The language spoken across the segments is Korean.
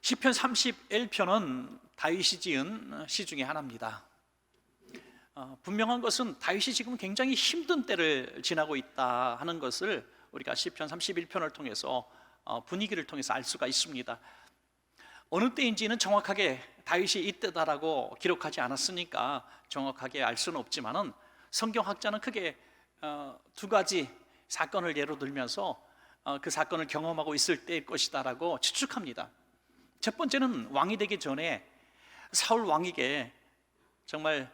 시편 31편은 다윗이 지은 시 중에 하나입니다. 분명한 것은 다윗이 지금 굉장히 힘든 때를 지나고 있다 하는 것을 우리가 시편 31편을 통해서 분위기를 통해서 알 수가 있습니다. 어느 때인지는 정확하게 다윗이 이때다라고 기록하지 않았으니까 정확하게 알 수는 없지만은 성경학자는 크게 두 가지 사건을 예로 들면서 그 사건을 경험하고 있을 때일 것이다라고 추측합니다. 첫 번째는 왕이 되기 전에 사울 왕에게 정말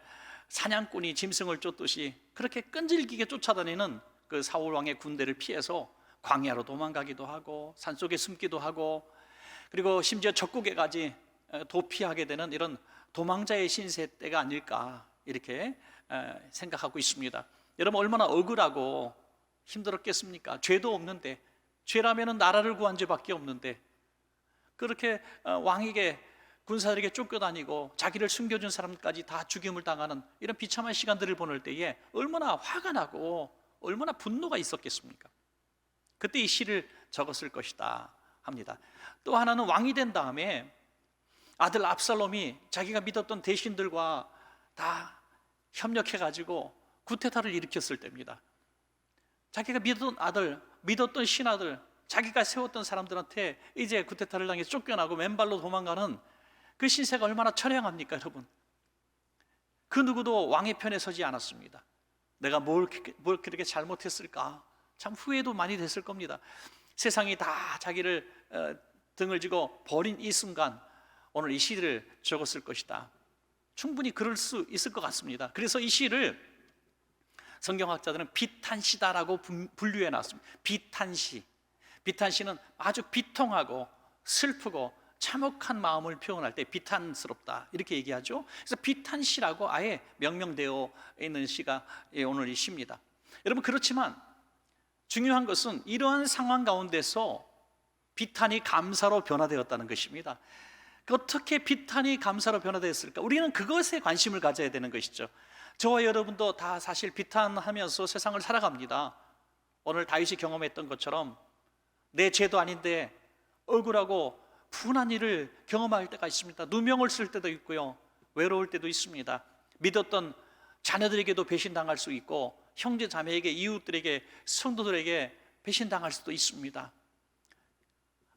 사냥꾼이 짐승을 쫓듯이 그렇게 끈질기게 쫓아다니는 그 사울 왕의 군대를 피해서 광야로 도망가기도 하고 산속에 숨기도 하고, 그리고 심지어 적국에까지 도피하게 되는 이런 도망자의 신세 때가 아닐까 이렇게 생각하고 있습니다. 여러분, 얼마나 억울하고 힘들었겠습니까? 죄도 없는데, 죄라면 나라를 구한 죄밖에 없는데 그렇게 왕에게, 군사들에게 쫓겨다니고 자기를 숨겨준 사람까지 다 죽임을 당하는 이런 비참한 시간들을 보낼 때에 얼마나 화가 나고 얼마나 분노가 있었겠습니까? 그때 이 시를 적었을 것이다 합니다. 또 하나는 왕이 된 다음에 아들 압살롬이 자기가 믿었던 대신들과 다 협력해가지고 구테타를 일으켰을 때입니다. 자기가 믿었던 아들, 믿었던 신하들, 자기가 세웠던 사람들한테 이제 구테타를 당해서 쫓겨나고 맨발로 도망가는 그 신세가 얼마나 처량합니까, 여러분? 그 누구도 왕의 편에 서지 않았습니다. 내가 뭘 그렇게 잘못했을까? 참 후회도 많이 됐을 겁니다. 세상이 다 자기를 등을 지고 버린 이 순간 오늘 이 시를 적었을 것이다. 충분히 그럴 수 있을 것 같습니다. 그래서 이 시를 성경학자들은 비탄시다라고 분류해 놨습니다. 비탄시. 비탄시는 아주 비통하고 슬프고 참혹한 마음을 표현할 때 비탄스럽다 이렇게 얘기하죠. 그래서 비탄시라고 아예 명명되어 있는 시가 오늘 이 시입니다. 여러분, 그렇지만 중요한 것은 이러한 상황 가운데서 비탄이 감사로 변화되었다는 것입니다. 어떻게 비탄이 감사로 변화되었을까? 우리는 그것에 관심을 가져야 되는 것이죠. 저와 여러분도 다 사실 비탄하면서 세상을 살아갑니다. 오늘 다윗이 경험했던 것처럼 내 죄도 아닌데 억울하고 분한 일을 경험할 때가 있습니다. 누명을 쓸 때도 있고요, 외로울 때도 있습니다. 믿었던 자녀들에게도 배신당할 수 있고, 형제 자매에게, 이웃들에게, 성도들에게 배신당할 수도 있습니다.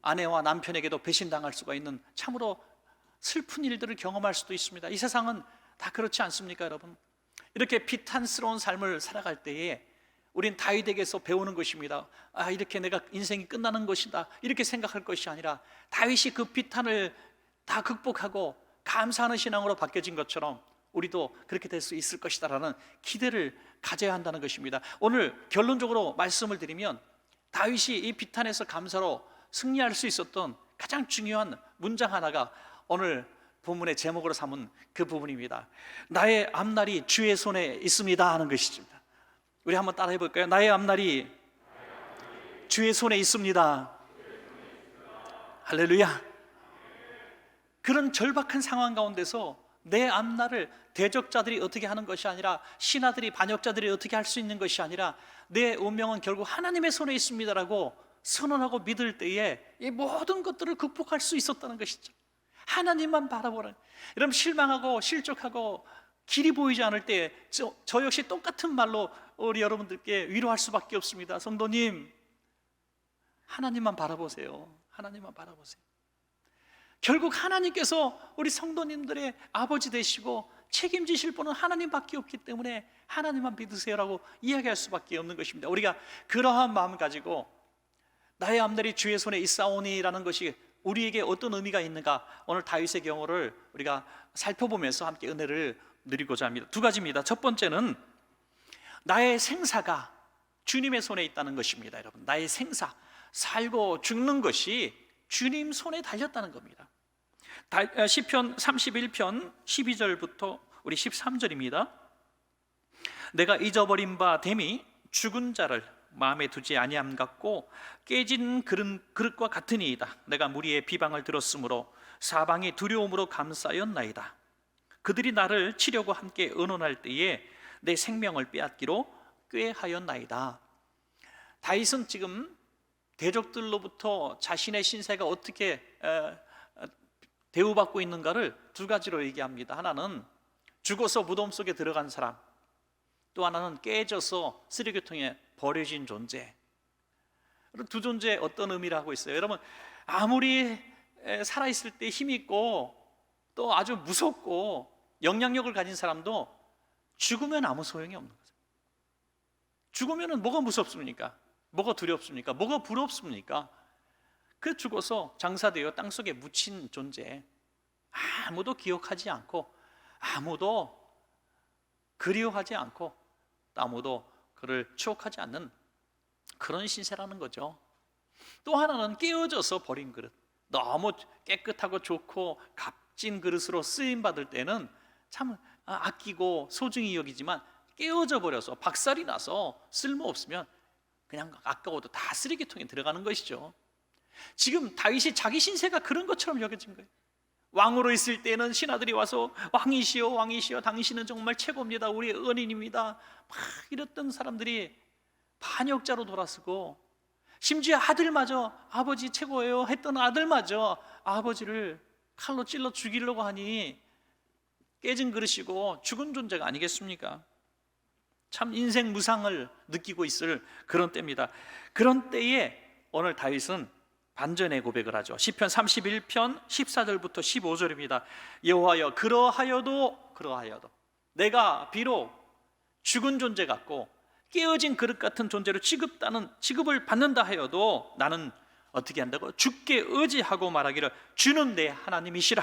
아내와 남편에게도 배신당할 수가 있는 참으로 슬픈 일들을 경험할 수도 있습니다. 이 세상은 다 그렇지 않습니까, 여러분? 이렇게 비탄스러운 삶을 살아갈 때에 우린 다윗에게서 배우는 것입니다. 이렇게 내가 인생이 끝나는 것이다 이렇게 생각할 것이 아니라 다윗이 그 비탄을 다 극복하고 감사하는 신앙으로 바뀌어진 것처럼 우리도 그렇게 될 수 있을 것이다 라는 기대를 가져야 한다는 것입니다. 오늘 결론적으로 말씀을 드리면 다윗이 이 비탄에서 감사로 승리할 수 있었던 가장 중요한 문장 하나가 오늘 본문의 제목으로 삼은 그 부분입니다. 나의 앞날이 주의 손에 있습니다 하는 것입니다. 우리 한번 따라 해볼까요? 나의 앞날이 주의 손에 있습니다. 할렐루야. 그런 절박한 상황 가운데서 내 앞날을 대적자들이 어떻게 하는 것이 아니라, 신하들이, 반역자들이 어떻게 할 수 있는 것이 아니라 내 운명은 결국 하나님의 손에 있습니다라고 선언하고 믿을 때에 이 모든 것들을 극복할 수 있었다는 것이죠. 하나님만 바라보라. 여러분, 실망하고 실족하고 길이 보이지 않을 때 저 역시 똑같은 말로 우리 여러분들께 위로할 수밖에 없습니다. 성도님, 하나님만 바라보세요. 하나님만 바라보세요. 결국 하나님께서 우리 성도님들의 아버지 되시고 책임지실 분은 하나님밖에 없기 때문에 하나님만 믿으세요라고 이야기할 수밖에 없는 것입니다. 우리가 그러한 마음을 가지고 나의 앞날이 주의 손에 있사오니라는 것이 우리에게 어떤 의미가 있는가, 오늘 다윗의 경우를 우리가 살펴보면서 함께 은혜를 누리고자 합니다. 두 가지입니다. 첫 번째는 나의 생사가 주님의 손에 있다는 것입니다. 여러분, 나의 생사, 살고 죽는 것이 주님 손에 달렸다는 겁니다. 시편 31편 12절부터 우리 13절입니다. 내가 잊어버린 바 됨이 죽은 자를 마음에 두지 아니함 같고 깨진 그릇과 같으니이다. 내가 무리의 비방을 들었으므로 사방이 두려움으로 감싸였나이다. 그들이 나를 치려고 함께 의논할 때에 내 생명을 빼앗기로 꾀하였나이다. 다윗은 지금 대적들로부터 자신의 신세가 어떻게 대우받고 있는가를 두 가지로 얘기합니다. 하나는 죽어서 무덤 속에 들어간 사람, 또 하나는 깨져서 쓰레기통에 버려진 존재. 두 존재 어떤 의미를 하고 있어요? 여러분, 아무리 살아있을 때 힘 있고 또 아주 무섭고 영향력을 가진 사람도 죽으면 아무 소용이 없는 거죠. 죽으면 뭐가 무섭습니까? 뭐가 두렵습니까? 뭐가 부럽습니까? 그 죽어서 장사되어 땅속에 묻힌 존재, 아무도 기억하지 않고 아무도 그리워하지 않고 아무도 그를 추억하지 않는 그런 신세라는 거죠. 또 하나는 깨어져서 버린 그릇, 너무 깨끗하고 좋고 값진 그릇으로 쓰임받을 때는 참 아끼고 소중히 여기지만 깨어져 버려서 박살이 나서 쓸모없으면 그냥 아까워도 다 쓰레기통에 들어가는 것이죠. 지금 다윗이 자기 신세가 그런 것처럼 여겨진 거예요. 왕으로 있을 때는 신하들이 와서 왕이시여 왕이시여 당신은 정말 최고입니다, 우리의 은인입니다 막 이랬던 사람들이 반역자로 돌아서고, 심지어 아들마저 아버지 최고예요 했던 아들마저 아버지를 칼로 찔러 죽이려고 하니 깨진 그릇이고 죽은 존재가 아니겠습니까? 참 인생 무상을 느끼고 있을 그런 때입니다. 그런 때에 오늘 다윗은 반전의 고백을 하죠. 시편 31편 14절부터 15절입니다. 여호와여, 그러하여도 내가 비록 죽은 존재 같고 깨어진 그릇 같은 존재로 취급을 받는다 하여도 나는 어떻게 한다고? 주께 의지하고 말하기를 주는 내 하나님이시라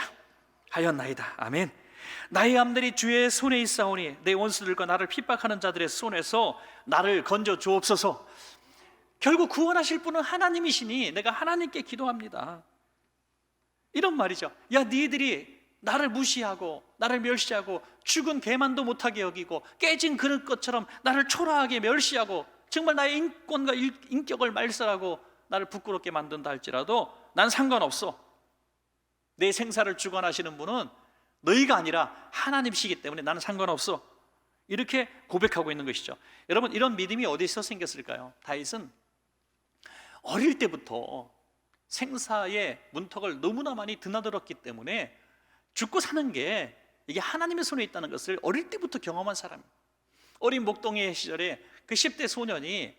하였나이다. 아멘. 나의 암들이 주의 손에 있사오니 내 원수들과 나를 핍박하는 자들의 손에서 나를 건져 주옵소서. 결국 구원하실 분은 하나님이시니 내가 하나님께 기도합니다. 이런 말이죠. 야, 니들이 나를 무시하고 나를 멸시하고 죽은 개만도 못하게 여기고 깨진 그릇 것처럼 나를 초라하게 멸시하고 정말 나의 인권과 인격을 말살하고 나를 부끄럽게 만든다 할지라도 난 상관없어. 내 생사를 주관하시는 분은 너희가 아니라 하나님이시기 때문에 나는 상관없어. 이렇게 고백하고 있는 것이죠. 여러분, 이런 믿음이 어디서 생겼을까요? 다윗은 어릴 때부터 생사의 문턱을 너무나 많이 드나들었기 때문에 죽고 사는 게 이게 하나님의 손에 있다는 것을 어릴 때부터 경험한 사람이에요. 어린 목동의 시절에 그 10대 소년이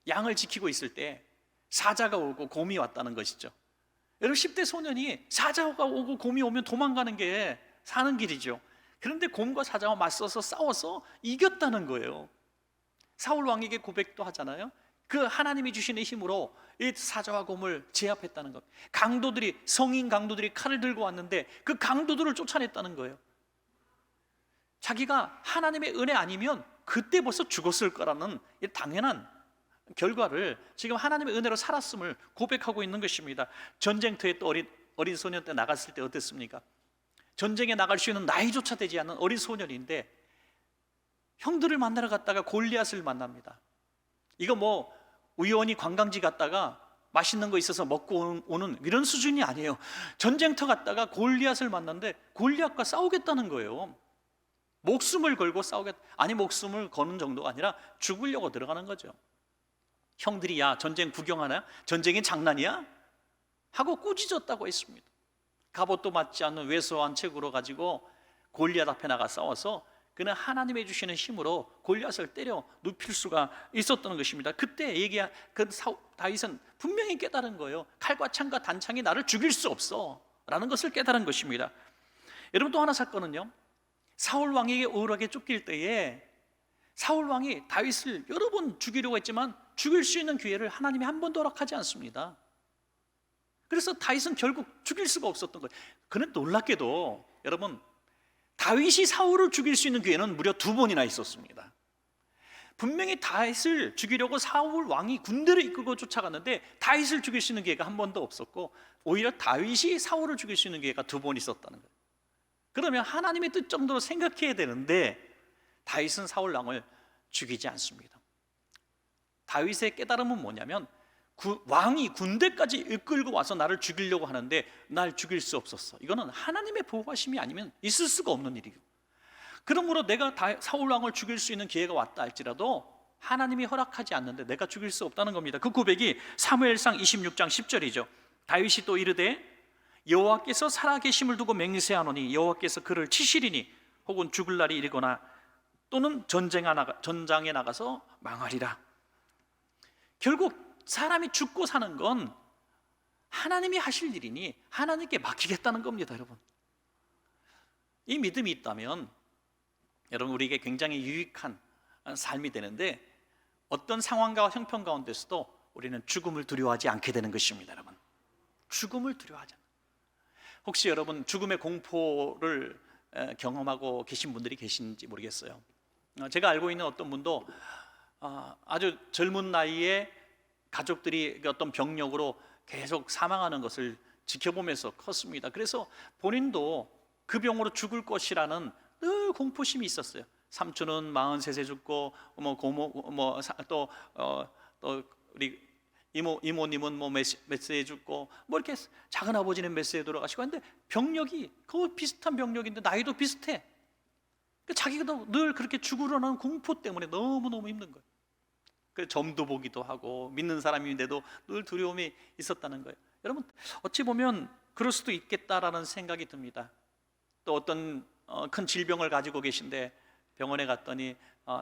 양을 지키고 있을 때 사자가 오고 곰이 왔다는 것이죠. 여러분, 10대 소년이 사자가 오고 곰이 오면 도망가는 게 사는 길이죠. 그런데 곰과 사자와 맞서서 싸워서 이겼다는 거예요. 사울 왕에게 고백도 하잖아요. 그 하나님이 주시는 힘으로 이 사자와 곰을 제압했다는 것. 성인 강도들이 칼을 들고 왔는데 그 강도들을 쫓아냈다는 거예요. 자기가 하나님의 은혜 아니면 그때 벌써 죽었을 거라는 당연한 결과를 지금 하나님의 은혜로 살았음을 고백하고 있는 것입니다. 전쟁터에 또 어린 소년 때 나갔을 때 어땠습니까? 전쟁에 나갈 수 있는 나이조차 되지 않는 어린 소년인데 형들을 만나러 갔다가 골리앗을 만납니다. 이거 뭐 우연히 관광지 갔다가 맛있는 거 있어서 먹고 오는 이런 수준이 아니에요. 전쟁터 갔다가 골리앗을 만났는데 골리앗과 싸우겠다는 거예요. 목숨을 걸고 목숨을 거는 정도가 아니라 죽으려고 들어가는 거죠. 형들이 야, 전쟁 구경하나? 전쟁이 장난이야? 하고 꾸짖었다고 했습니다. 갑옷도 맞지 않는 왜소한 책으로 가지고 골리앗 앞에 나가 싸워서 그는 하나님의 주시는 힘으로 골리앗을 때려 눕힐 수가 있었던 것입니다. 그때 다윗은 분명히 깨달은 거예요. 칼과 창과 단창이 나를 죽일 수 없어 라는 것을 깨달은 것입니다. 여러분, 또 하나 사건은요, 사울 왕에게 억울하게 쫓길 때에 사울 왕이 다윗을 여러 번 죽이려고 했지만 죽일 수 있는 기회를 하나님이 한 번도 허락하지 않습니다. 그래서 다윗은 결국 죽일 수가 없었던 거예요. 그런데 놀랍게도 여러분, 다윗이 사울을 죽일 수 있는 기회는 무려 2번이나 있었습니다. 분명히 다윗을 죽이려고 사울 왕이 군대를 이끌고 쫓아갔는데 다윗을 죽일 수 있는 기회가 한 번도 없었고 오히려 다윗이 사울을 죽일 수 있는 기회가 2번 있었다는 거예요. 그러면 하나님의 뜻 정도로 생각해야 되는데 다윗은 사울 왕을 죽이지 않습니다. 다윗의 깨달음은 뭐냐면 왕이 군대까지 이끌고 와서 나를 죽이려고 하는데 날 죽일 수 없었어. 이거는 하나님의 보호하심이 아니면 있을 수가 없는 일이고, 그러므로 내가 사울 왕을 죽일 수 있는 기회가 왔다 할지라도 하나님이 허락하지 않는데 내가 죽일 수 없다는 겁니다. 그 고백이 사무엘상 26장 10절이죠. 다윗이 또 이르되 여호와께서 살아계심을 두고 맹세하노니 여호와께서 그를 치시리니 혹은 죽을 날이 이르거나 또는 전장에 나가서 망하리라. 결국 사람이 죽고 사는 건 하나님이 하실 일이니 하나님께 맡기겠다는 겁니다, 여러분. 이 믿음이 있다면 여러분 우리에게 굉장히 유익한 삶이 되는데, 어떤 상황과 형편 가운데서도 우리는 죽음을 두려워하지 않게 되는 것입니다, 여러분. 죽음을 두려워하지 않아요. 혹시 여러분 죽음의 공포를 경험하고 계신 분들이 계신지 모르겠어요. 제가 알고 있는 어떤 분도 아주 젊은 나이에 가족들이 어떤 병력으로 계속 사망하는 것을 지켜보면서 컸습니다. 그래서 본인도 그 병으로 죽을 것이라는 늘 공포심이 있었어요. 삼촌은 43세 죽고 고모 또 우리 이모님은 몇 세에 죽고 이렇게 작은 아버지는 몇 세에 돌아가시고 하는데 병력이 거의 비슷한 병력인데 나이도 비슷해. 자기가 늘 그렇게 죽으려는 공포 때문에 너무너무 힘든 거예요. 그래서 점도 보기도 하고 믿는 사람인데도 늘 두려움이 있었다는 거예요. 여러분 어찌 보면 그럴 수도 있겠다라는 생각이 듭니다. 또 어떤 큰 질병을 가지고 계신데 병원에 갔더니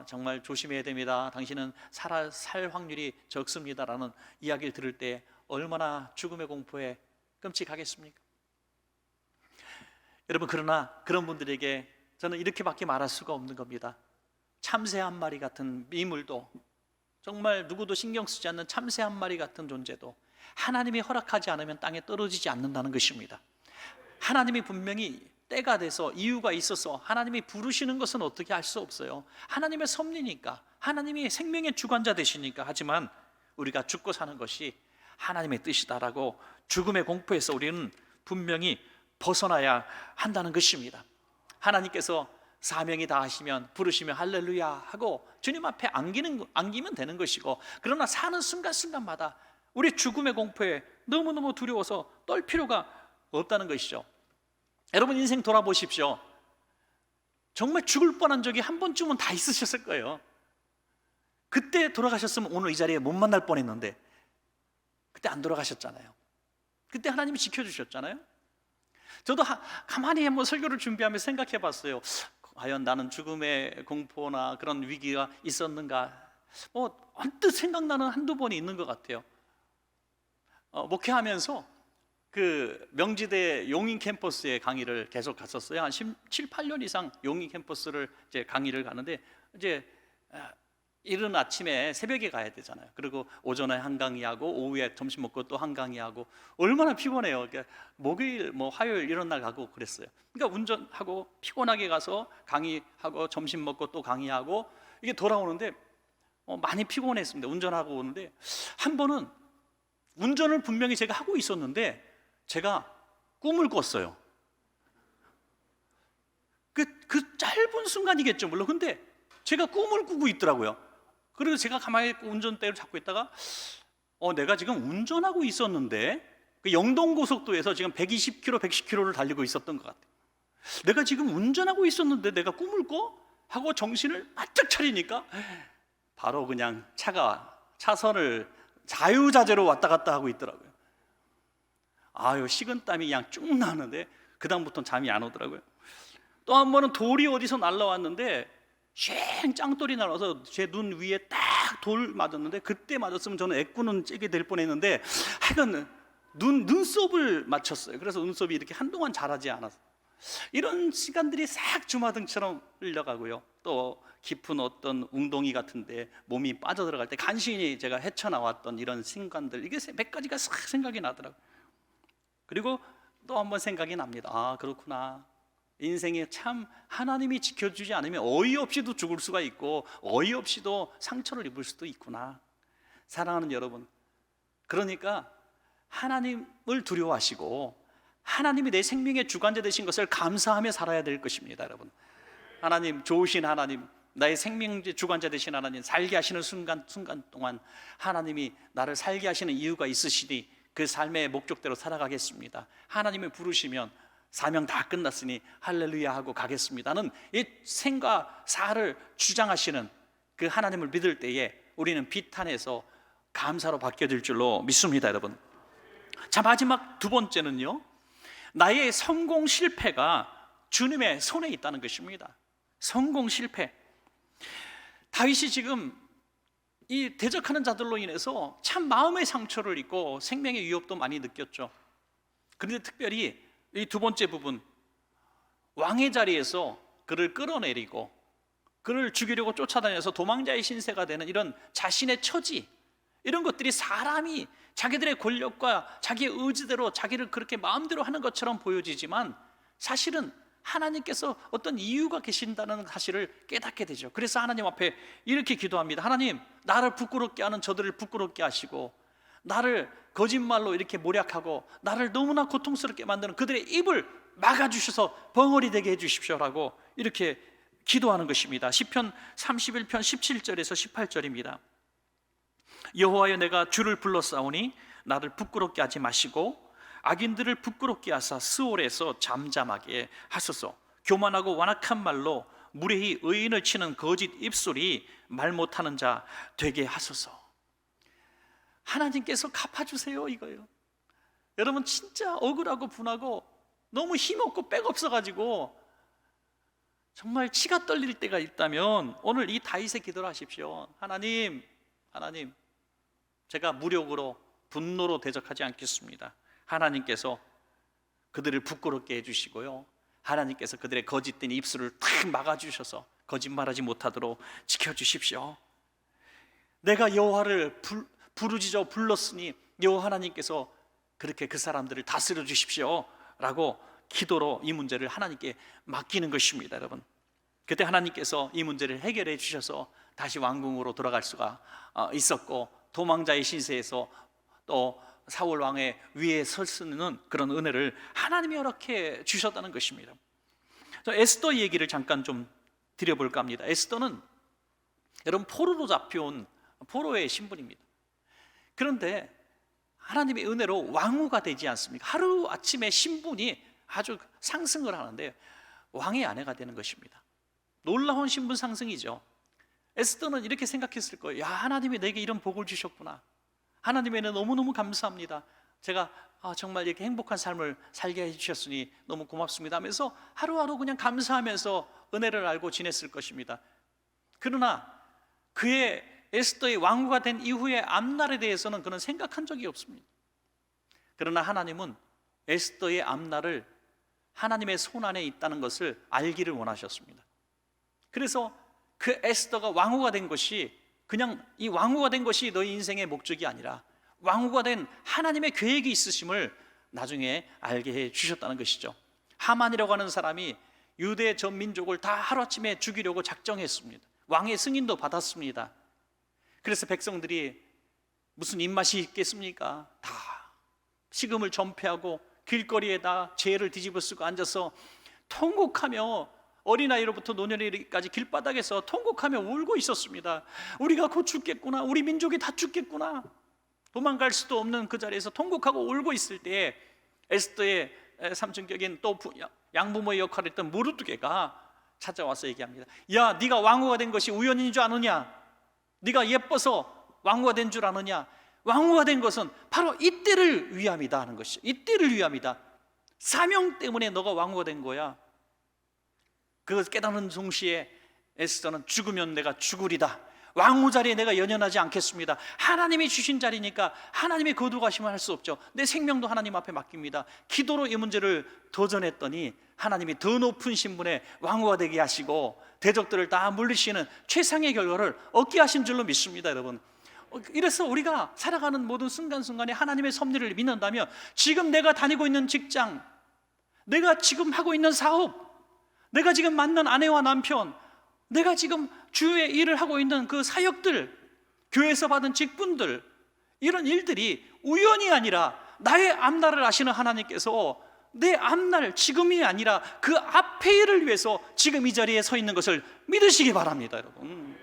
정말 조심해야 됩니다, 당신은 살 확률이 적습니다라는 이야기를 들을 때 얼마나 죽음의 공포에 끔찍하겠습니까? 여러분 그러나 그런 분들에게 저는 이렇게밖에 말할 수가 없는 겁니다. 참새 한 마리 같은 미물도, 정말 누구도 신경 쓰지 않는 참새 한 마리 같은 존재도 하나님이 허락하지 않으면 땅에 떨어지지 않는다는 것입니다. 하나님이 분명히 때가 돼서 이유가 있어서 하나님이 부르시는 것은 어떻게 할 수 없어요. 하나님의 섭리니까, 하나님이 생명의 주관자 되시니까. 하지만 우리가 죽고 사는 것이 하나님의 뜻이다라고 죽음의 공포에서 우리는 분명히 벗어나야 한다는 것입니다. 하나님께서 사명이 다하시면 부르시면 할렐루야 하고 주님 앞에 안기면 되는 것이고, 그러나 사는 순간순간마다 우리 죽음의 공포에 너무너무 두려워서 떨 필요가 없다는 것이죠. 여러분 인생 돌아보십시오. 정말 죽을 뻔한 적이 한 번쯤은 다 있으셨을 거예요. 그때 돌아가셨으면 오늘 이 자리에 못 만날 뻔했는데 그때 안 돌아가셨잖아요. 그때 하나님이 지켜주셨잖아요. 저도 가만히 한번 설교를 준비하며 생각해 봤어요. 과연 나는 죽음의 공포나 그런 위기가 있었는가? 언뜻 생각나는 한두 번이 있는 것 같아요. 목회하면서 그 명지대 용인 캠퍼스에 강의를 계속 갔었어요. 한 7, 8년 이상 용인 캠퍼스를 이제 강의를 가는데, 이제 이른 아침에 새벽에 가야 되잖아요. 그리고 오전에 한 강의하고 오후에 점심 먹고 또 한 강의하고 얼마나 피곤해요. 그러니까 목요일, 화요일 이런 날 가고 그랬어요. 그러니까 운전하고 피곤하게 가서 강의하고 점심 먹고 또 강의하고 이게 돌아오는데 많이 피곤했습니다. 운전하고 오는데 한 번은 운전을 분명히 제가 하고 있었는데 제가 꿈을 꿨어요. 그 짧은 순간이겠죠, 물론. 근데 제가 꿈을 꾸고 있더라고요. 그리고 제가 가만히 운전대를 잡고 있다가 내가 지금 운전하고 있었는데, 그 영동고속도에서 지금 120km, 110km를 달리고 있었던 것 같아요. 내가 지금 운전하고 있었는데 내가 꿈을 꿔? 하고 정신을 바짝 차리니까 바로 그냥 차가 차선을 자유자재로 왔다 갔다 하고 있더라고요. 식은땀이 그냥 쭉 나는데 그 다음부터는 잠이 안 오더라고요. 또 한 번은 돌이 어디서 날라왔는데 쉥 짱돌이 날아서 제 눈 위에 딱 돌 맞았는데, 그때 맞았으면 저는 애꾸는 찌게 될 뻔했는데 하여간 눈썹을 맞췄어요. 그래서 눈썹이 이렇게 한동안 자라지 않았어요. 이런 시간들이 싹 주마등처럼 흘러가고요. 또 깊은 어떤 웅덩이 같은데 몸이 빠져들어갈 때 간신히 제가 헤쳐나왔던 이런 순간들, 이게 몇 가지가 싹 생각이 나더라고요. 그리고 또 한 번 생각이 납니다. 그렇구나, 인생에 참 하나님이 지켜주지 않으면 어이없이도 죽을 수가 있고 어이없이도 상처를 입을 수도 있구나. 사랑하는 여러분, 그러니까 하나님을 두려워하시고 하나님이 내 생명의 주관자 되신 것을 감사하며 살아야 될 것입니다. 여러분, 하나님 좋으신 하나님, 나의 생명의 주관자 되신 하나님, 살게 하시는 순간 동안 하나님이 나를 살게 하시는 이유가 있으시니 그 삶의 목적대로 살아가겠습니다. 하나님을 부르시면 사명 다 끝났으니 할렐루야 하고 가겠습니다는 이 생과 사를 주장하시는 그 하나님을 믿을 때에 우리는 비탄에서 감사로 바뀌어질 줄로 믿습니다. 여러분, 자, 마지막 두 번째는요, 나의 성공 실패가 주님의 손에 있다는 것입니다. 성공 실패. 다윗이 지금 이 대적하는 자들로 인해서 참 마음의 상처를 입고 생명의 위협도 많이 느꼈죠. 그런데 특별히 이 두 번째 부분, 왕의 자리에서 그를 끌어내리고 그를 죽이려고 쫓아다녀서 도망자의 신세가 되는 이런 자신의 처지, 이런 것들이 사람이 자기들의 권력과 자기의 의지대로 자기를 그렇게 마음대로 하는 것처럼 보여지지만 사실은 하나님께서 어떤 이유가 계신다는 사실을 깨닫게 되죠. 그래서 하나님 앞에 이렇게 기도합니다. 하나님, 나를 부끄럽게 하는 저들을 부끄럽게 하시고, 나를 거짓말로 이렇게 모략하고 나를 너무나 고통스럽게 만드는 그들의 입을 막아주셔서 벙어리 되게 해주십시오라고 이렇게 기도하는 것입니다. 시편 31편 17절에서 18절입니다. 여호와여, 내가 주를 불렀사오니 나를 부끄럽게 하지 마시고 악인들을 부끄럽게 하사 스올에서 잠잠하게 하소서. 교만하고 완악한 말로 무례히 의인을 치는 거짓 입술이 말 못하는 자 되게 하소서. 하나님께서 갚아주세요, 이거예요. 여러분, 진짜 억울하고 분하고 너무 힘없고 백 없어가지고 정말 치가 떨릴 때가 있다면 오늘 이 다윗의 기도를 하십시오. 하나님, 제가 무력으로 분노로 대적하지 않겠습니다. 하나님께서 그들을 부끄럽게 해주시고요, 하나님께서 그들의 거짓된 입술을 탁 막아주셔서 거짓말하지 못하도록 지켜주십시오. 내가 여호와를 부르짖어 불렀으니 여호와 하나님께서 그렇게 그 사람들을 다스려 주십시오 라고 기도로 이 문제를 하나님께 맡기는 것입니다. 여러분, 그때 하나님께서 이 문제를 해결해 주셔서 다시 왕궁으로 돌아갈 수가 있었고, 도망자의 신세에서 또 사울 왕의 위에 설 수 있는 그런 은혜를 하나님이 허락해 주셨다는 것입니다. 에스더 얘기를 잠깐 좀 드려볼까 합니다. 에스더는 여러분 포로로 잡혀온 포로의 신분입니다. 그런데 하나님의 은혜로 왕후가 되지 않습니까? 하루아침에 신분이 아주 상승을 하는데 왕의 아내가 되는 것입니다. 놀라운 신분 상승이죠. 에스더는 이렇게 생각했을 거예요. 야, 하나님이 내게 이런 복을 주셨구나. 하나님에는 너무너무 감사합니다. 제가 정말 이렇게 행복한 삶을 살게 해주셨으니 너무 고맙습니다 하면서 하루하루 그냥 감사하면서 은혜를 알고 지냈을 것입니다. 그러나 그의 에스더의 왕후가 된 이후의 앞날에 대해서는 그는 생각한 적이 없습니다. 그러나 하나님은 에스더의 앞날을 하나님의 손 안에 있다는 것을 알기를 원하셨습니다. 그래서 그 에스더가 왕후가 된 것이 그냥 이 왕후가 된 것이 너희 인생의 목적이 아니라 왕후가 된 하나님의 계획이 있으심을 나중에 알게 해 주셨다는 것이죠. 하만이라고 하는 사람이 유대 전 민족을 다 하루아침에 죽이려고 작정했습니다. 왕의 승인도 받았습니다. 그래서 백성들이 무슨 입맛이 있겠습니까? 다 식음을 전폐하고 길거리에다 죄를 뒤집어 쓰고 앉아서 통곡하며 어린아이로부터 노년이까지 길바닥에서 통곡하며 울고 있었습니다. 우리가 곧 죽겠구나, 우리 민족이 다 죽겠구나. 도망갈 수도 없는 그 자리에서 통곡하고 울고 있을 때에 에스더의 삼촌격인 또 양부모의 역할을 했던 모르드게가 찾아와서 얘기합니다. 야, 네가 왕후가 된 것이 우연인 줄 아느냐? 네가 예뻐서 왕후가 된 줄 아느냐? 왕후가 된 것은 바로 이때를 위함이다 하는 것이죠. 이때를 위함이다. 사명 때문에 너가 왕후가 된 거야. 그걸 깨닫는 동시에 에스더는 죽으면 내가 죽으리다. 왕후 자리에 내가 연연하지 않겠습니다. 하나님이 주신 자리니까 하나님의 거두가심을 할 수 없죠. 내 생명도 하나님 앞에 맡깁니다. 기도로 이 문제를 도전했더니 하나님이 더 높은 신분의 왕후가 되게 하시고 대적들을 다 물리시는 최상의 결과를 얻게 하신 줄로 믿습니다. 여러분, 이래서 우리가 살아가는 모든 순간순간에 하나님의 섭리를 믿는다면 지금 내가 다니고 있는 직장, 내가 지금 하고 있는 사업, 내가 지금 만난 아내와 남편, 내가 지금 주의 일을 하고 있는 그 사역들, 교회에서 받은 직분들, 이런 일들이 우연이 아니라 나의 앞날을 아시는 하나님께서 내 앞날, 지금이 아니라 그 앞의 일을 위해서 지금 이 자리에 서 있는 것을 믿으시기 바랍니다. 여러분,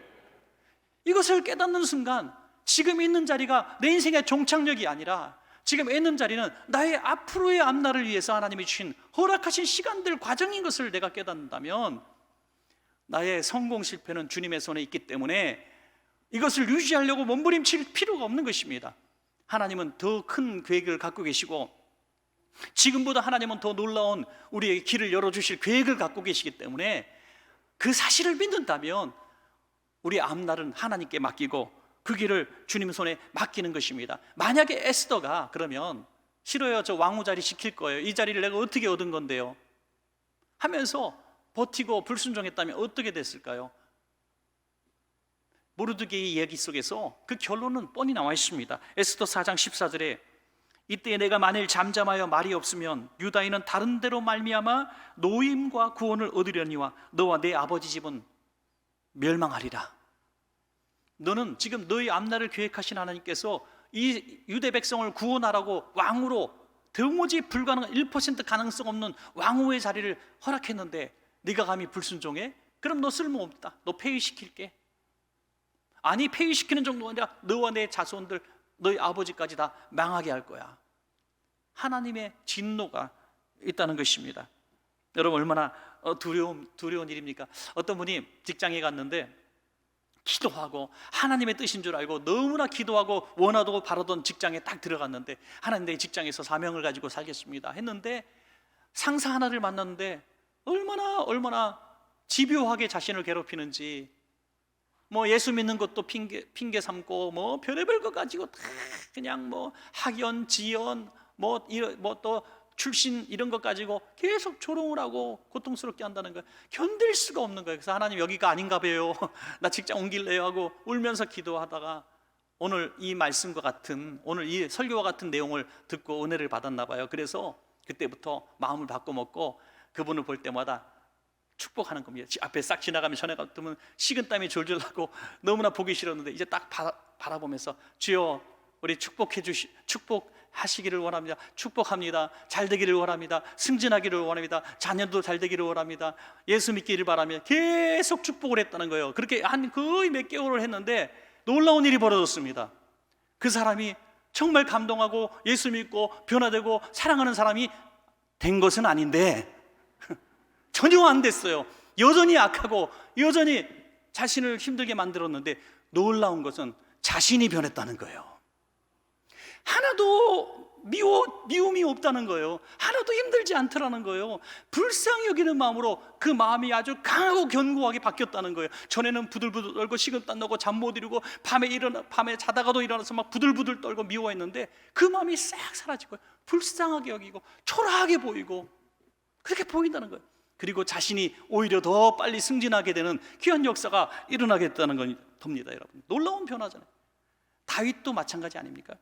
이것을 깨닫는 순간 지금 있는 자리가 내 인생의 종착역이 아니라 지금 있는 자리는 나의 앞으로의 앞날을 위해서 하나님이 주신 허락하신 시간들, 과정인 것을 내가 깨닫는다면 나의 성공 실패는 주님의 손에 있기 때문에 이것을 유지하려고 몸부림칠 필요가 없는 것입니다. 하나님은 더 큰 계획을 갖고 계시고 지금보다 하나님은 더 놀라운 우리에게 길을 열어주실 계획을 갖고 계시기 때문에 그 사실을 믿는다면 우리 앞날은 하나님께 맡기고 그 길을 주님 손에 맡기는 것입니다. 만약에 에스더가 그러면 싫어요, 저 왕후 자리 지킬 거예요, 이 자리를 내가 어떻게 얻은 건데요 하면서 버티고 불순종했다면 어떻게 됐을까요? 모르드게의 이야기 속에서 그 결론은 뻔히 나와 있습니다. 에스더 4장 14절에 이때 내가 만일 잠잠하여 말이 없으면 유다인은 다른 데로 말미암아 노임과 구원을 얻으려니와 너와 내 아버지 집은 멸망하리라. 너는 지금 너의 앞날을 계획하신 하나님께서 이 유대 백성을 구원하라고 왕으로 도무지 불가능한 1% 가능성 없는 왕후의 자리를 허락했는데 네가 감히 불순종해? 그럼 너 쓸모없다, 너 폐위시킬게. 아니, 폐위시키는 정도가 아니라 너와 내 자손들, 너희 아버지까지 다 망하게 할 거야. 하나님의 진노가 있다는 것입니다. 여러분, 얼마나 두려운 일입니까? 어떤 분이 직장에 갔는데 기도하고 하나님의 뜻인 줄 알고 너무나 기도하고 원하고 바라던 직장에 딱 들어갔는데 하나님, 내 직장에서 사명을 가지고 살겠습니다 했는데 상사 하나를 만났는데 얼마나 집요하게 자신을 괴롭히는지, 뭐 예수 믿는 것도 핑계 삼고 뭐 별의별 거 가지고 다 그냥 뭐 학연, 지연, 뭐 또 출신 이런 것 가지고 계속 조롱을 하고 고통스럽게 한다는 거예요. 견딜 수가 없는 거예요. 그래서 하나님, 여기가 아닌가 봐요, 나 직장 옮길래요 하고 울면서 기도하다가 오늘 이 말씀과 같은, 오늘 이 설교와 같은 내용을 듣고 은혜를 받았나 봐요. 그래서 그때부터 마음을 바꿔먹고 그분을 볼 때마다 축복하는 겁니다. 앞에 싹 지나가면 전에 같으면 식은땀이 졸졸 나고 너무나 보기 싫었는데 이제 딱 바라보면서 주여, 우리 축복하시기를 원합니다. 축복합니다. 잘 되기를 원합니다. 승진하기를 원합니다. 자녀도 잘 되기를 원합니다. 예수 믿기를 바라며 계속 축복을 했다는 거예요. 그렇게 한 거의 몇 개월을 했는데 놀라운 일이 벌어졌습니다. 그 사람이 정말 감동하고 예수 믿고 변화되고 사랑하는 사람이 된 것은 아닌데 전혀 안 됐어요. 여전히 악하고 여전히 자신을 힘들게 만들었는데 놀라운 것은 자신이 변했다는 거예요. 하나도 미움이 없다는 거예요. 하나도 힘들지 않더라는 거예요. 불쌍히 여기는 마음으로 그 마음이 아주 강하고 견고하게 바뀌었다는 거예요. 전에는 부들부들 떨고 식은땀 나고 잠 못 이루고 밤에 자다가도 일어나서 막 부들부들 떨고 미워했는데 그 마음이 싹 사라지고 불쌍하게 여기고 초라하게 보이고 그렇게 보인다는 거예요. 그리고 자신이 오히려 더 빨리 승진하게 되는 귀한 역사가 일어나겠다는 겁니다. 여러분, 놀라운 변화잖아요. 다윗도 마찬가지 아닙니까?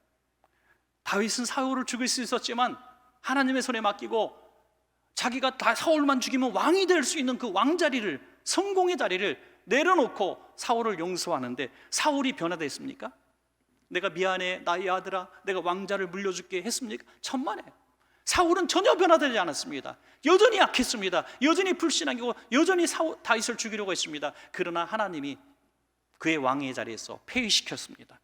다윗은 사울을 죽일 수 있었지만 하나님의 손에 맡기고 자기가 다 사울만 죽이면 왕이 될 수 있는 그 왕자리를, 성공의 자리를 내려놓고 사울을 용서하는데 사울이 변화됐습니까? 내가 미안해 나의 아들아, 내가 왕자를 물려줄게 했습니까? 천만에. 사울은 전혀 변화되지 않았습니다. 여전히 약했습니다. 여전히 불신하고 여전히 다윗을 죽이려고 했습니다. 그러나 하나님이 그의 왕의 자리에서 폐위시켰습니다.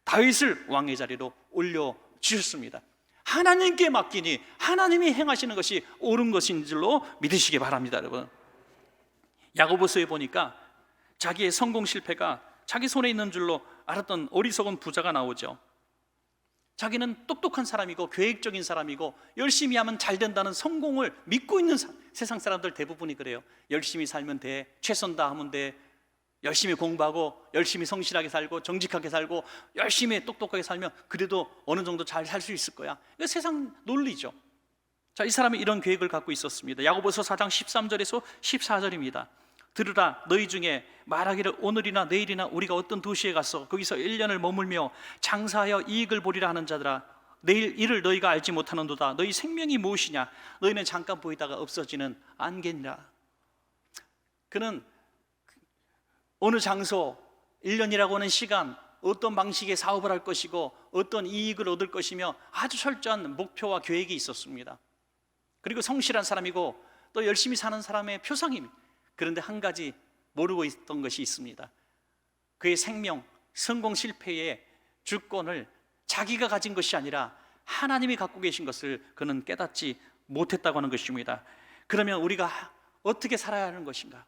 다윗을 왕의 자리로 올려주셨습니다. 하나님께 맡기니 하나님이 행하시는 것이 옳은 것인 줄로 믿으시기 바랍니다. 여러분, 야고보서에 보니까 자기의 성공 실패가 자기 손에 있는 줄로 알았던 어리석은 부자가 나오죠. 자기는 똑똑한 사람이고 계획적인 사람이고 열심히 하면 잘 된다는 성공을 믿고 있는 세상 사람들 대부분이 그래요. 열심히 살면 돼, 최선 다하면 돼, 열심히 공부하고 열심히 성실하게 살고 정직하게 살고 열심히 똑똑하게 살면 그래도 어느 정도 잘 살 수 있을 거야. 이거 세상 논리죠. 자, 이 사람이 이런 계획을 갖고 있었습니다. 야고보서 4장 13절에서 14절입니다. 들으라, 너희 중에 말하기를 오늘이나 내일이나 우리가 어떤 도시에 가서 거기서 1년을 머물며 장사하여 이익을 보리라 하는 자들아, 내일 일을 너희가 알지 못하는도다. 너희 생명이 무엇이냐? 너희는 잠깐 보이다가 없어지는 안개니라. 그는 어느 장소, 1년이라고 하는 시간, 어떤 방식의 사업을 할 것이고 어떤 이익을 얻을 것이며 아주 철저한 목표와 계획이 있었습니다. 그리고 성실한 사람이고 또 열심히 사는 사람의 표상입니다. 그런데 한 가지 모르고 있던 것이 있습니다. 그의 생명, 성공 실패의 주권을 자기가 가진 것이 아니라 하나님이 갖고 계신 것을 그는 깨닫지 못했다고 하는 것입니다. 그러면 우리가 어떻게 살아야 하는 것인가?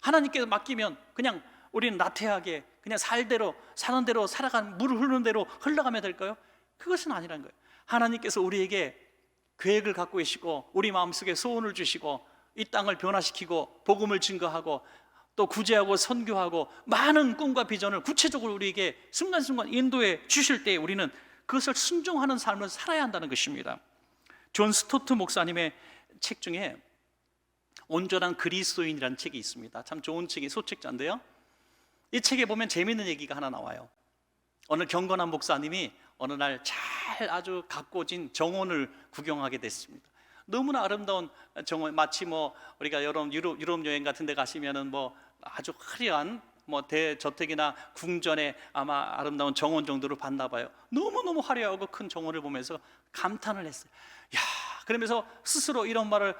하나님께 맡기면 그냥 우리는 나태하게 그냥 사는 대로 살아가는, 물 흐르는 대로 흘러가면 될까요? 그것은 아니라는 거예요. 하나님께서 우리에게 계획을 갖고 계시고 우리 마음속에 소원을 주시고 이 땅을 변화시키고 복음을 증거하고 또 구제하고 선교하고 많은 꿈과 비전을 구체적으로 우리에게 순간순간 인도해 주실 때 우리는 그것을 순종하는 삶을 살아야 한다는 것입니다. 존 스토트 목사님의 책 중에 온전한 그리스도인이라는 책이 있습니다. 참 좋은 책이 소책자인데요, 이 책에 보면 재미있는 얘기가 하나 나와요. 어느 경건한 목사님이 어느 날 잘 아주 가꿔진 정원을 구경하게 됐습니다. 너무나 아름다운 정원, 마치 우리가 유럽 여행 같은 데 가시면은 아주 화려한 대저택이나 궁전의 아마 아름다운 정원 정도로 봤나 봐요. 너무너무 화려하고 큰 정원을 보면서 감탄을 했어요. 야, 그러면서 스스로 이런 말을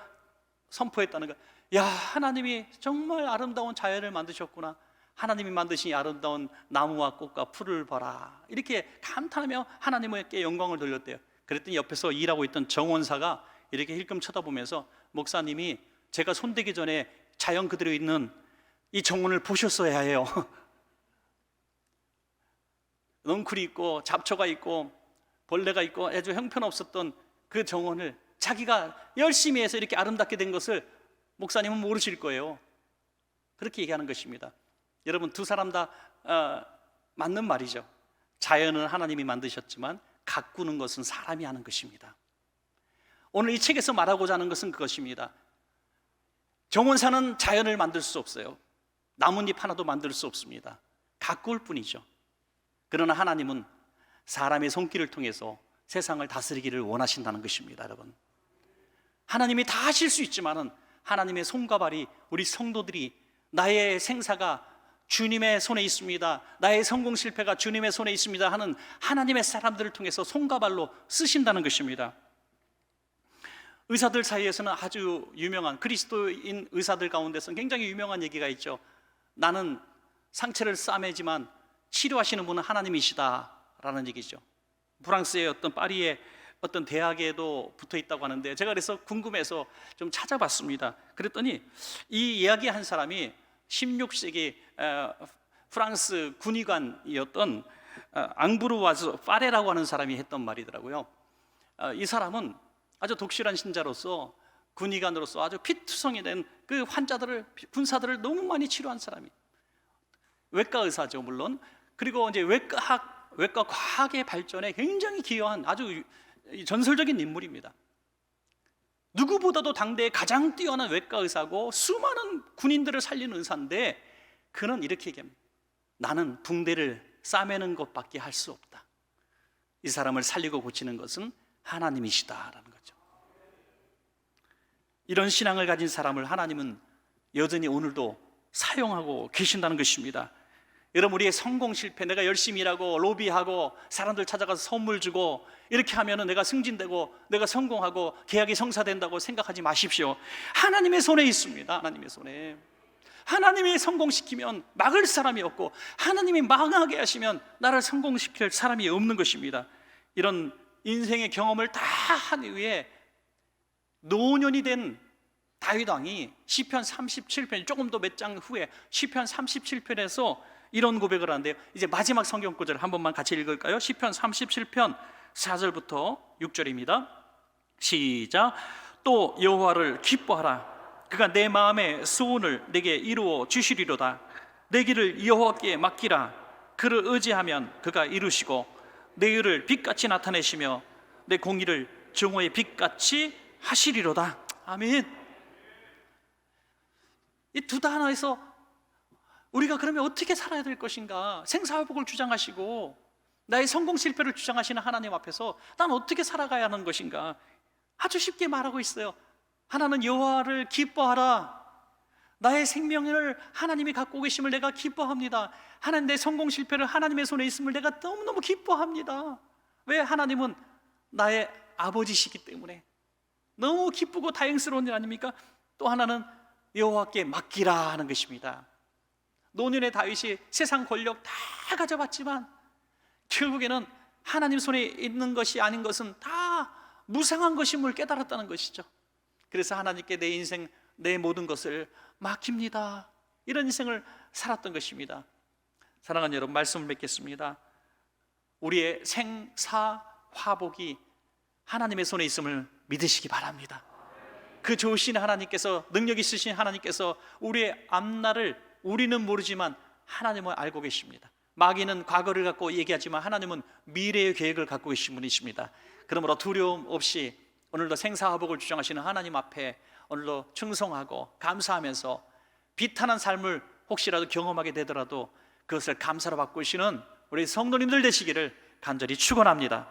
선포했다는 거예요. 야, 하나님이 정말 아름다운 자연을 만드셨구나. 하나님이 만드신 이 아름다운 나무와 꽃과 풀을 봐라. 이렇게 감탄하며 하나님께 영광을 돌렸대요. 그랬더니 옆에서 일하고 있던 정원사가 이렇게 힐끔 쳐다보면서, 목사님이 제가 손대기 전에 자연 그대로 있는 이 정원을 보셨어야 해요. 넝쿨이 있고 잡초가 있고 벌레가 있고 아주 형편없었던 그 정원을 자기가 열심히 해서 이렇게 아름답게 된 것을 목사님은 모르실 거예요. 그렇게 얘기하는 것입니다. 여러분, 두 사람 다 맞는 말이죠. 자연은 하나님이 만드셨지만 가꾸는 것은 사람이 하는 것입니다. 오늘 이 책에서 말하고자 하는 것은 그것입니다. 정원사는 자연을 만들 수 없어요. 나뭇잎 하나도 만들 수 없습니다. 가꿀 뿐이죠. 그러나 하나님은 사람의 손길을 통해서 세상을 다스리기를 원하신다는 것입니다. 여러분, 하나님이 다 하실 수 있지만은 하나님의 손과 발이, 우리 성도들이, 나의 생사가 주님의 손에 있습니다, 나의 성공 실패가 주님의 손에 있습니다 하는 하나님의 사람들을 통해서 손과 발로 쓰신다는 것입니다. 의사들 사이에서는 아주 유명한, 그리스도인 의사들 가운데서는 굉장히 유명한 얘기가 있죠. 나는 상처를 싸매지만 치료하시는 분은 하나님이시다 라는 얘기죠. 프랑스의 어떤 파리의 어떤 대학에도 붙어 있다고 하는데, 제가 그래서 궁금해서 좀 찾아봤습니다. 그랬더니 이 이야기한 사람이 16세기 프랑스 군의관이었던 앙브루와즈 파레라고 하는 사람이 했던 말이더라고요. 이 사람은 아주 독실한 신자로서, 군의관으로서 아주 피투성이 된 그 군사들을 너무 많이 치료한 사람이, 외과 의사죠 물론. 그리고 이제 외과 과학의 발전에 굉장히 기여한 아주 전설적인 인물입니다. 누구보다도 당대의 가장 뛰어난 외과 의사고 수많은 군인들을 살리는 의사인데, 그는 이렇게 얘기합니다. 나는 붕대를 싸매는 것밖에 할 수 없다. 이 사람을 살리고 고치는 것은 하나님이시다라는 거죠. 이런 신앙을 가진 사람을 하나님은 여전히 오늘도 사용하고 계신다는 것입니다. 여러분, 우리의 성공 실패, 내가 열심히 일하고 로비하고 사람들 찾아가서 선물 주고 이렇게 하면은 내가 승진되고 내가 성공하고 계약이 성사된다고 생각하지 마십시오. 하나님의 손에 있습니다. 하나님의 손에. 하나님이 성공시키면 막을 사람이 없고, 하나님이 망하게 하시면 나를 성공시킬 사람이 없는 것입니다. 이런 인생의 경험을 다 한 이후에 노년이 된 다윗 왕이 시편 37편, 조금 더 몇 장 후에 시편 37편에서 이런 고백을 하는데요. 이제 마지막 성경 구절을 한 번만 같이 읽을까요? 시편 37편 4절부터 6절입니다. 시작. 또 여호와를 기뻐하라. 그가 내 마음의 소원을 내게 이루어 주시리로다. 내 길을 여호와께 맡기라. 그를 의지하면 그가 이루시고 내 의를 빛같이 나타내시며 내 공의를 정오의 빛같이 하시리로다. 아멘. 이 두 단어에서 우리가 그러면 어떻게 살아야 될 것인가? 생사회복을 주장하시고 나의 성공 실패를 주장하시는 하나님 앞에서 난 어떻게 살아가야 하는 것인가? 아주 쉽게 말하고 있어요. 하나는 여호와를 기뻐하라. 나의 생명을 하나님이 갖고 계심을 내가 기뻐합니다. 하나님, 내 성공 실패를 하나님의 손에 있음을 내가 너무너무 기뻐합니다. 왜? 하나님은 나의 아버지시기 때문에 너무 기쁘고 다행스러운 일 아닙니까? 또 하나는 여호와께 맡기라 하는 것입니다. 노년의 다윗이 세상 권력 다 가져봤지만 결국에는 하나님 손에 있는 것이 아닌 것은 다 무상한 것임을 깨달았다는 것이죠. 그래서 하나님께 내 인생, 내 모든 것을 맡깁니다. 이런 인생을 살았던 것입니다. 사랑하는 여러분, 말씀을 맺겠습니다. 우리의 생사 화복이 하나님의 손에 있음을 믿으시기 바랍니다. 그 좋으신 하나님께서, 능력 있으신 하나님께서 우리의 앞날을 우리는 모르지만 하나님은 알고 계십니다. 마귀는 과거를 갖고 얘기하지만 하나님은 미래의 계획을 갖고 계신 분이십니다. 그러므로 두려움 없이 오늘도 생사화복을 주장하시는 하나님 앞에 오늘도 충성하고 감사하면서 비탄한 삶을 혹시라도 경험하게 되더라도 그것을 감사로 바꾸시는 우리 성도님들 되시기를 간절히 축원합니다.